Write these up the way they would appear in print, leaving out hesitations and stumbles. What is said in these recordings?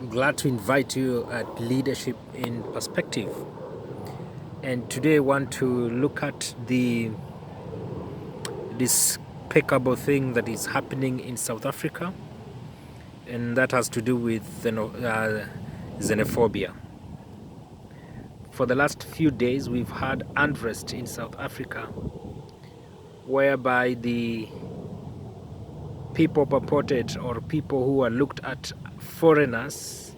Glad to invite you at Leadership in Perspective. And today I want to look at the despicable thing that is happening in South Africa, and that has to do with xenophobia. For the last few days, we've had unrest in South Africa, whereby the people purported, or people who are looked at foreigners,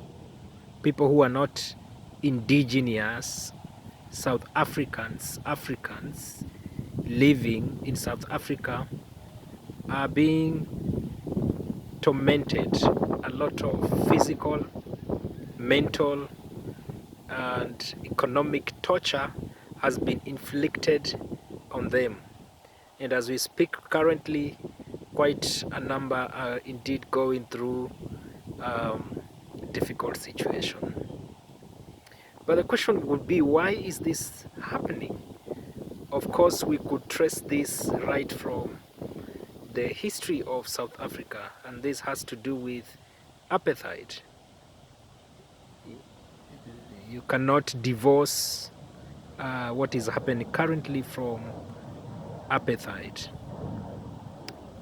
people who are not indigenous South Africans living in South Africa are being tormented. A lot of physical, mental, and economic torture has been inflicted on them. And as we speak currently, quite a number are indeed going through difficult situation. But the question would be, why is this happening? Of course, we could trace this right from the history of South Africa, and this has to do with apartheid. You cannot divorce what is happening currently from apartheid.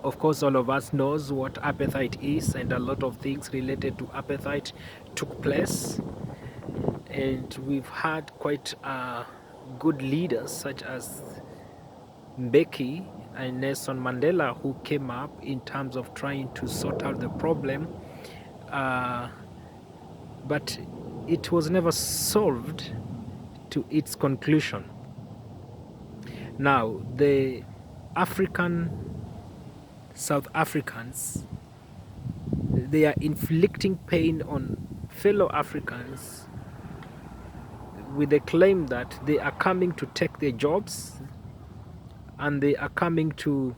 Of course, all of us knows what apartheid is, and a lot of things related to apartheid took place. And we've had quite good leaders such as Mbeki and Nelson Mandela who came up in terms of trying to sort out the problem, but it was never solved to its conclusion. Now, the South Africans, they are inflicting pain on fellow Africans with the claim that they are coming to take their jobs and they are coming to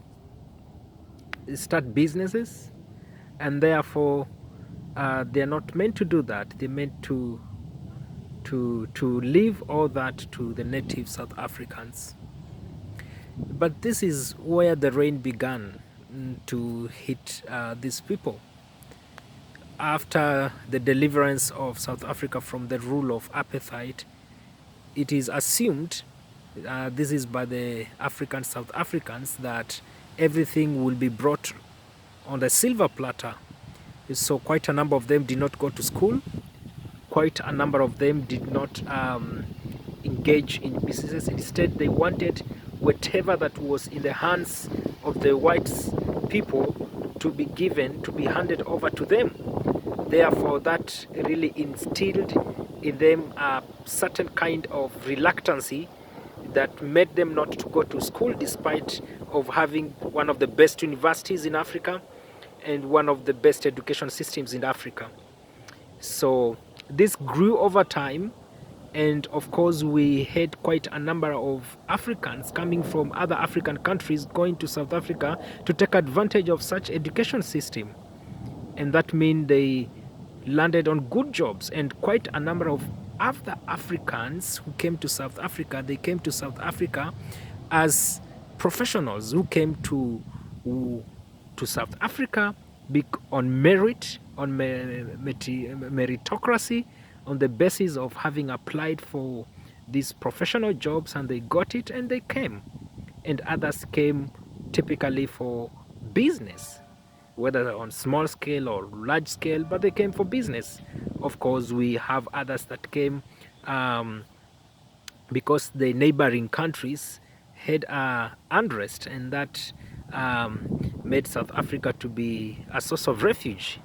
start businesses, and therefore they are not meant to do that. They're meant to leave all that to the native South Africans. But this is where the rain began to hit these people. After the deliverance of South Africa from the rule of apartheid, it is assumed, this is by the African South Africans, that everything will be brought on the silver platter. So quite a number of them did not go to school. Quite a number of them did not engage in businesses. Instead, they wanted whatever that was in the hands of the white people to be given, to be handed over to them. Therefore, that really instilled in them a certain kind of reluctancy that made them not to go to school, despite of having one of the best universities in Africa and one of the best education systems in Africa. So this grew over time, and of course we had quite a number of Africans coming from other African countries going to South Africa to take advantage of such education system, and that means they landed on good jobs. And quite a number of other Africans who came to South Africa, they came to South Africa as professionals who came to South Africa on merit, on meritocracy, on the basis of having applied for these professional jobs, and they got it and they came. And others came typically for business, whether on small scale or large scale, but they came for business. Of course, we have others that came because the neighboring countries had unrest, and that made South Africa to be a source of refuge.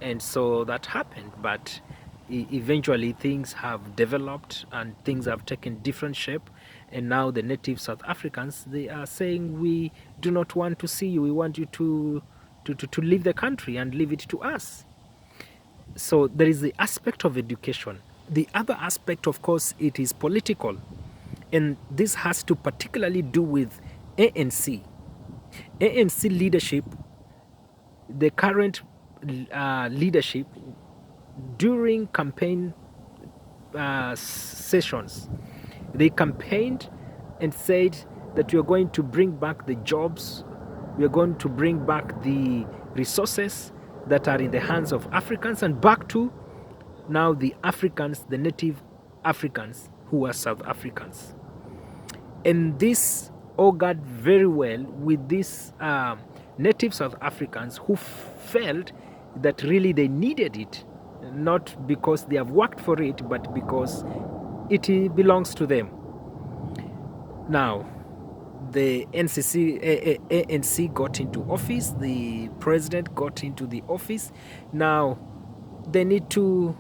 And so that happened, but eventually things have developed and things have taken different shape, and now the native South Africans, they are saying, we do not want to see you, we want you to leave the country and leave it to us. So there is the aspect of education. The other aspect, of course, it is political, and this has to particularly do with ANC leadership. The current leadership, during campaign sessions, they campaigned and said that we are going to bring back the jobs, we are going to bring back the resources that are in the hands of Africans and back to now the Africans, the native Africans who were South Africans. And this augured very well with these native South Africans who felt that really they needed it, not because they have worked for it, but because it belongs to them. Now, the ANC got into office, the president got into the office. Now, they need to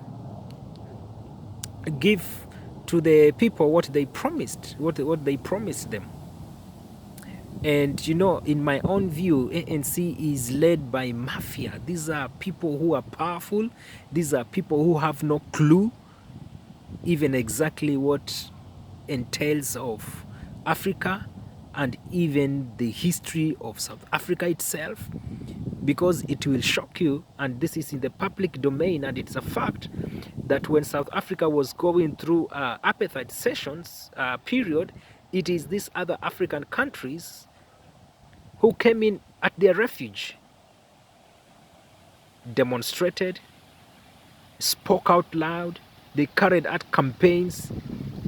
give to the people what they promised, what they promised them. And in my own view, ANC is led by mafia. These are people who are powerful. These are people who have no clue even exactly what entails of Africa and even the history of South Africa itself, because it will shock you, and this is in the public domain, and it's a fact that when South Africa was going through apartheid sessions period, it is these other African countries who came in at their refuge, demonstrated, spoke out loud, they carried out campaigns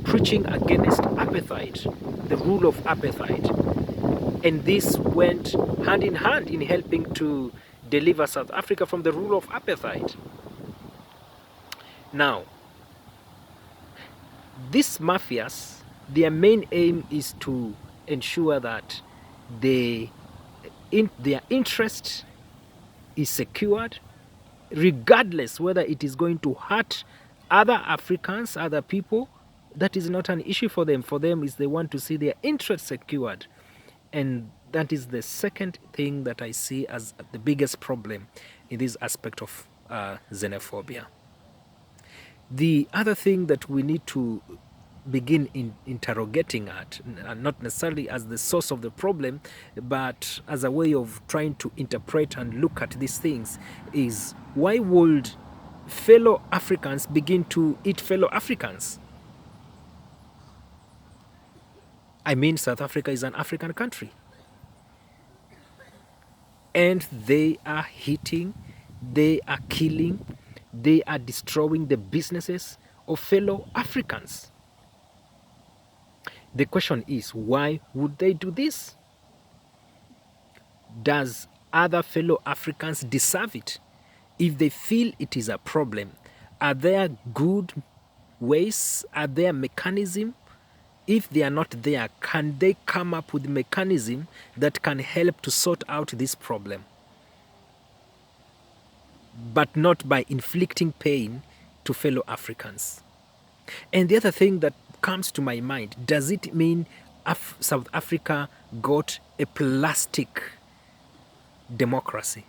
preaching against apartheid, the rule of apartheid. And this went hand in hand in helping to deliver South Africa from the rule of apartheid. Now, these mafias, their main aim is to ensure that their interest is secured, regardless whether it is going to hurt other Africans, other people. That is not an issue for them. For them is they want to see their interest secured. And that is the second thing that I see as the biggest problem in this aspect of xenophobia. The other thing that we need to begin interrogating at, not necessarily as the source of the problem, but as a way of trying to interpret and look at these things, is why would fellow Africans begin to eat fellow Africans? I mean, South Africa is an African country. And they are hitting, they are killing, they are destroying the businesses of fellow Africans. The question is, why would they do this? Does other fellow Africans deserve it? If they feel it is a problem, are there good ways? Are there mechanisms? If they are not there, can they come up with a mechanism that can help to sort out this problem? But not by inflicting pain to fellow Africans. And the other thing that comes to my mind, does it mean South Africa got a plastic democracy?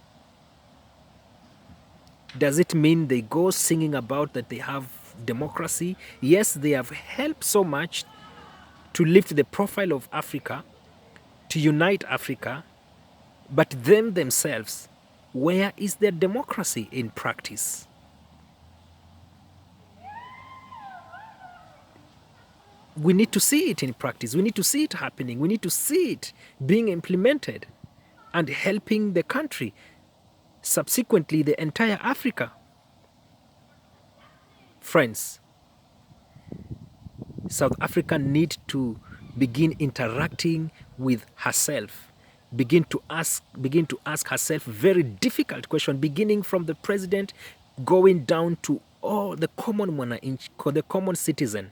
Does it mean they go singing about that they have democracy? Yes, they have helped so much to lift the profile of Africa, to unite Africa, but them themselves, where is their democracy in practice? We need to see it in practice. We need to see it happening. We need to see it being implemented and helping the country, subsequently the entire Africa. Friends, South Africa needs to begin interacting with herself, begin to ask herself very difficult question, beginning from the president, going down to all the common citizen.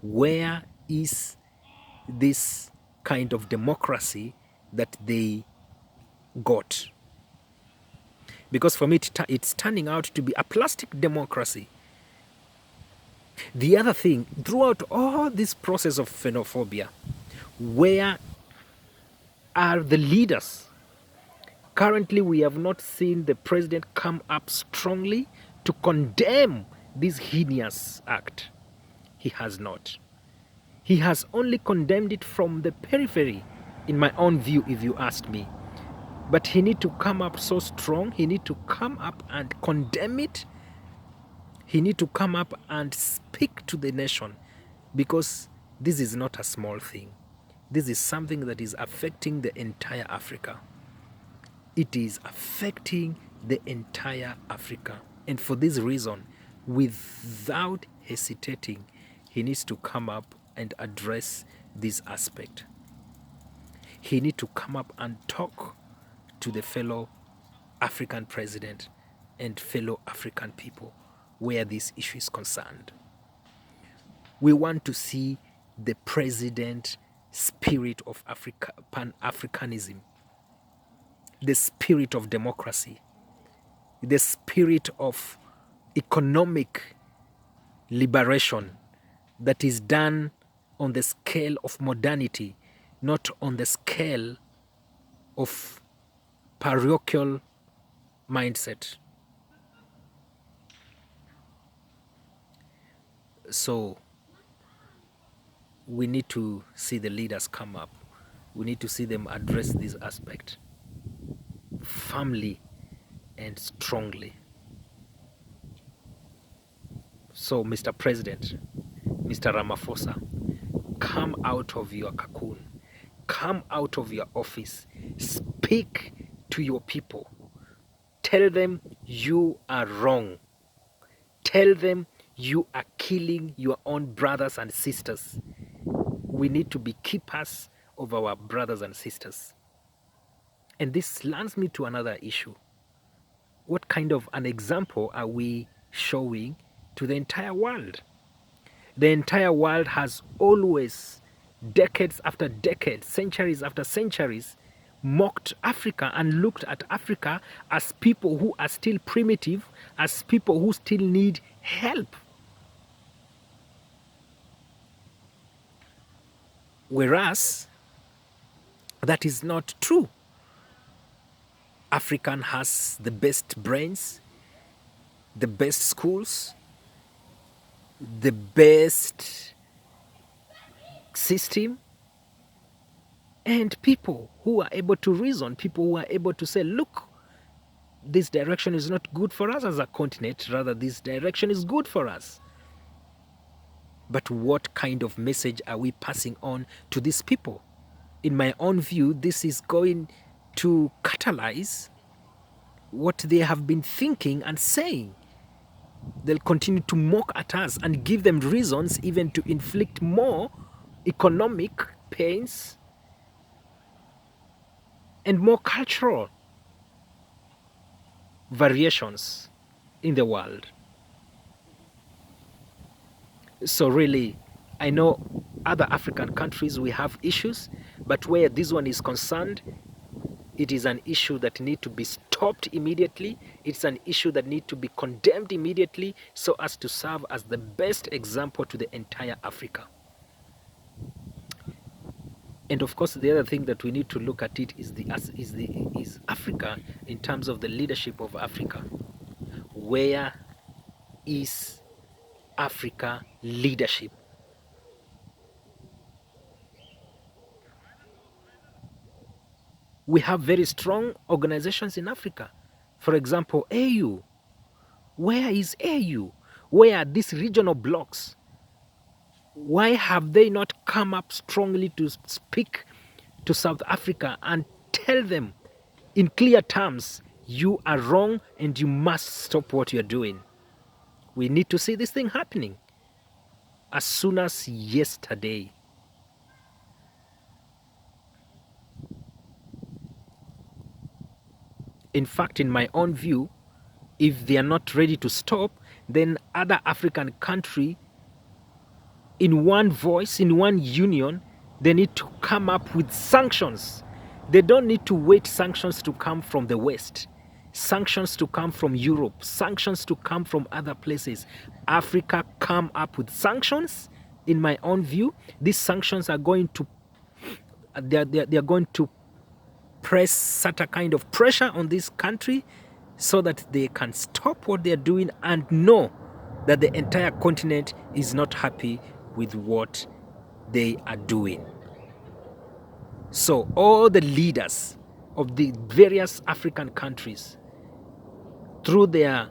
Where is this kind of democracy that they got? Because for me, it's turning out to be a plastic democracy. The other thing, throughout all this process of xenophobia, where are the leaders? Currently, we have not seen the president come up strongly to condemn this heinous act. He has not. He has only condemned it from the periphery, in my own view, if you ask me. But he needs to come up so strong. He needs to come up and condemn it. He needs to come up and speak to the nation, because this is not a small thing. This is something that is affecting the entire Africa. It is affecting the entire Africa. And for this reason, without hesitating, he needs to come up and address this aspect. He needs to come up and talk to the fellow African president and fellow African people where this issue is concerned. We want to see the president spirit of Africa, Pan-Africanism, the spirit of democracy, the spirit of economic liberation that is done on the scale of modernity, not on the scale of parochial mindset. So we need to see the leaders come up. We need to see them address this aspect firmly and strongly. So, Mr. President, Mr. Ramaphosa, come out of your cocoon. Come out of your office. Speak to your people. Tell them you are wrong. Tell them you are killing your own brothers and sisters. We need to be keepers of our brothers and sisters. And this lands me to another issue. What kind of an example are we showing to the entire world? The entire world has always, decades after decades, centuries after centuries, mocked Africa and looked at Africa as people who are still primitive, as people who still need help. Whereas that is not true. Africa has the best brains, the best schools, the best system, and people who are able to reason, people who are able to say, look, this direction is not good for us as a continent, rather this direction is good for us. But what kind of message are we passing on to these people? In my own view, this is going to catalyze what they have been thinking and saying. They'll continue to mock at us and give them reasons even to inflict more economic pains and more cultural variations in the world. So really, I know other African countries, we have issues, but where this one is concerned, it is an issue that needs to be stopped immediately. It's an issue that needs to be condemned immediately so as to serve as the best example to the entire Africa. And of course, the other thing that we need to look at it is Africa in terms of the leadership of Africa. Where is Africa leadership? We have very strong organizations in Africa. For example, AU. Where is AU? Where are these regional blocks? Why have they not come up strongly to speak to South Africa and tell them in clear terms, you are wrong and you must stop what you're doing? We need to see this thing happening as soon as yesterday. In fact, in my own view, if they are not ready to stop, then other African countries, in one voice, in one union, they need to come up with sanctions. They don't need to wait sanctions to come from the West, sanctions to come from Europe, sanctions to come from other places. Africa come up with sanctions. In my own view, these sanctions are going to they are going to press certain kind of pressure on this country so that they can stop what they're doing and know that the entire continent is not happy with what they are doing. So all the leaders of the various African countries, through their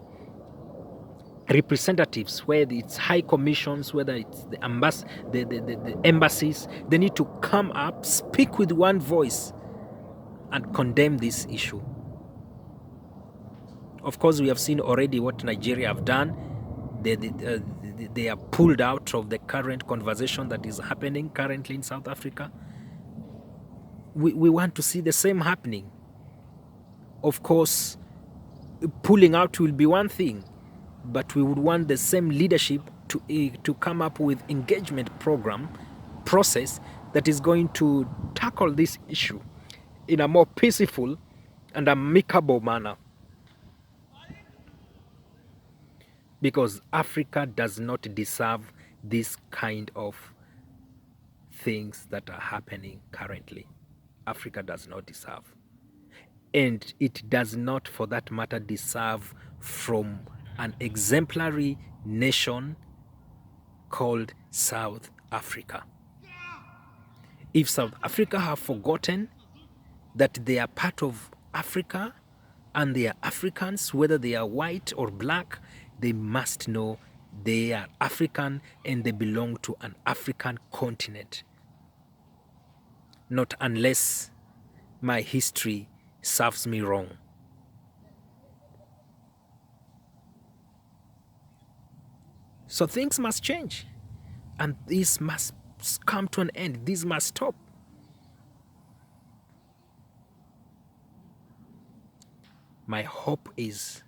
representatives, whether it's high commissions, whether it's the embassies, they need to come up, speak with one voice and condemn this issue. Of course, we have seen already what Nigeria have done. they are pulled out of the current conversation that is happening currently in South Africa. We want to see the same happening. Of course, pulling out will be one thing, but we would want the same leadership to come up with engagement process that is going to tackle this issue in a more peaceful and amicable manner. Because Africa does not deserve this kind of things that are happening currently. Africa does not deserve. And it does not, for that matter, deserve from an exemplary nation called South Africa. If South Africa have forgotten that they are part of Africa and they are Africans, whether they are white or black, they must know they are African and they belong to an African continent. Not unless my history serves me wrong. So things must change, and this must come to an end. This must stop. My hope is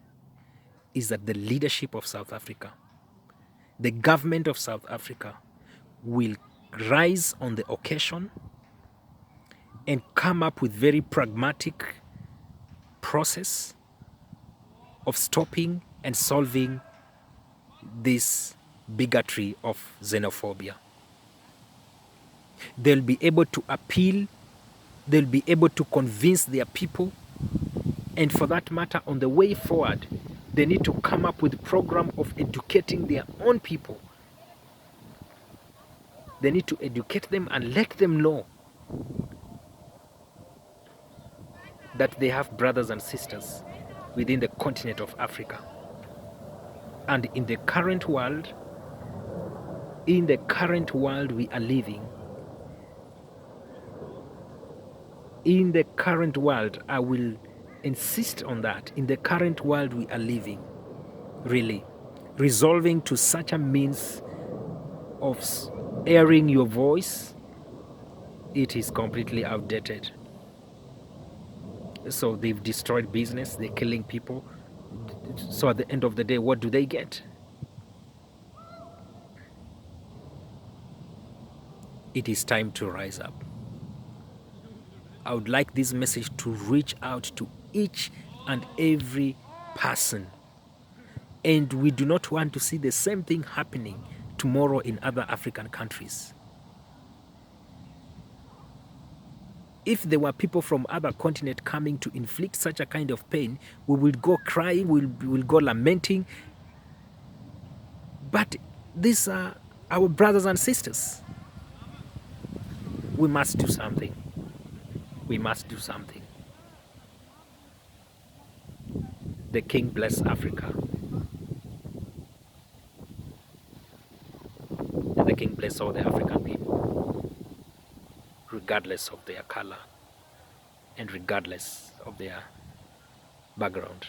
that the leadership of South Africa, the government of South Africa, will rise on the occasion and come up with very pragmatic process of stopping and solving this bigotry of xenophobia. They'll be able to appeal, they'll be able to convince their people, and for that matter, on the way forward, they need to come up with a program of educating their own people. They need to educate them and let them know that they have brothers and sisters within the continent of Africa. And in the current world we are living, in the current world, I will insist on that, in the current world we are living, really, resolving to such a means of airing your voice, it is completely outdated. So they've destroyed business, they're killing people. So at the end of the day, what do they get? It is time to rise up. I would like this message to reach out to each and every person. And we do not want to see the same thing happening tomorrow in other African countries. If there were people from other continents coming to inflict such a kind of pain, we will go crying, we will go lamenting. But these are our brothers and sisters. We must do something. We must do something. The King bless Africa. And the King bless all the African people, regardless of their color and regardless of their background.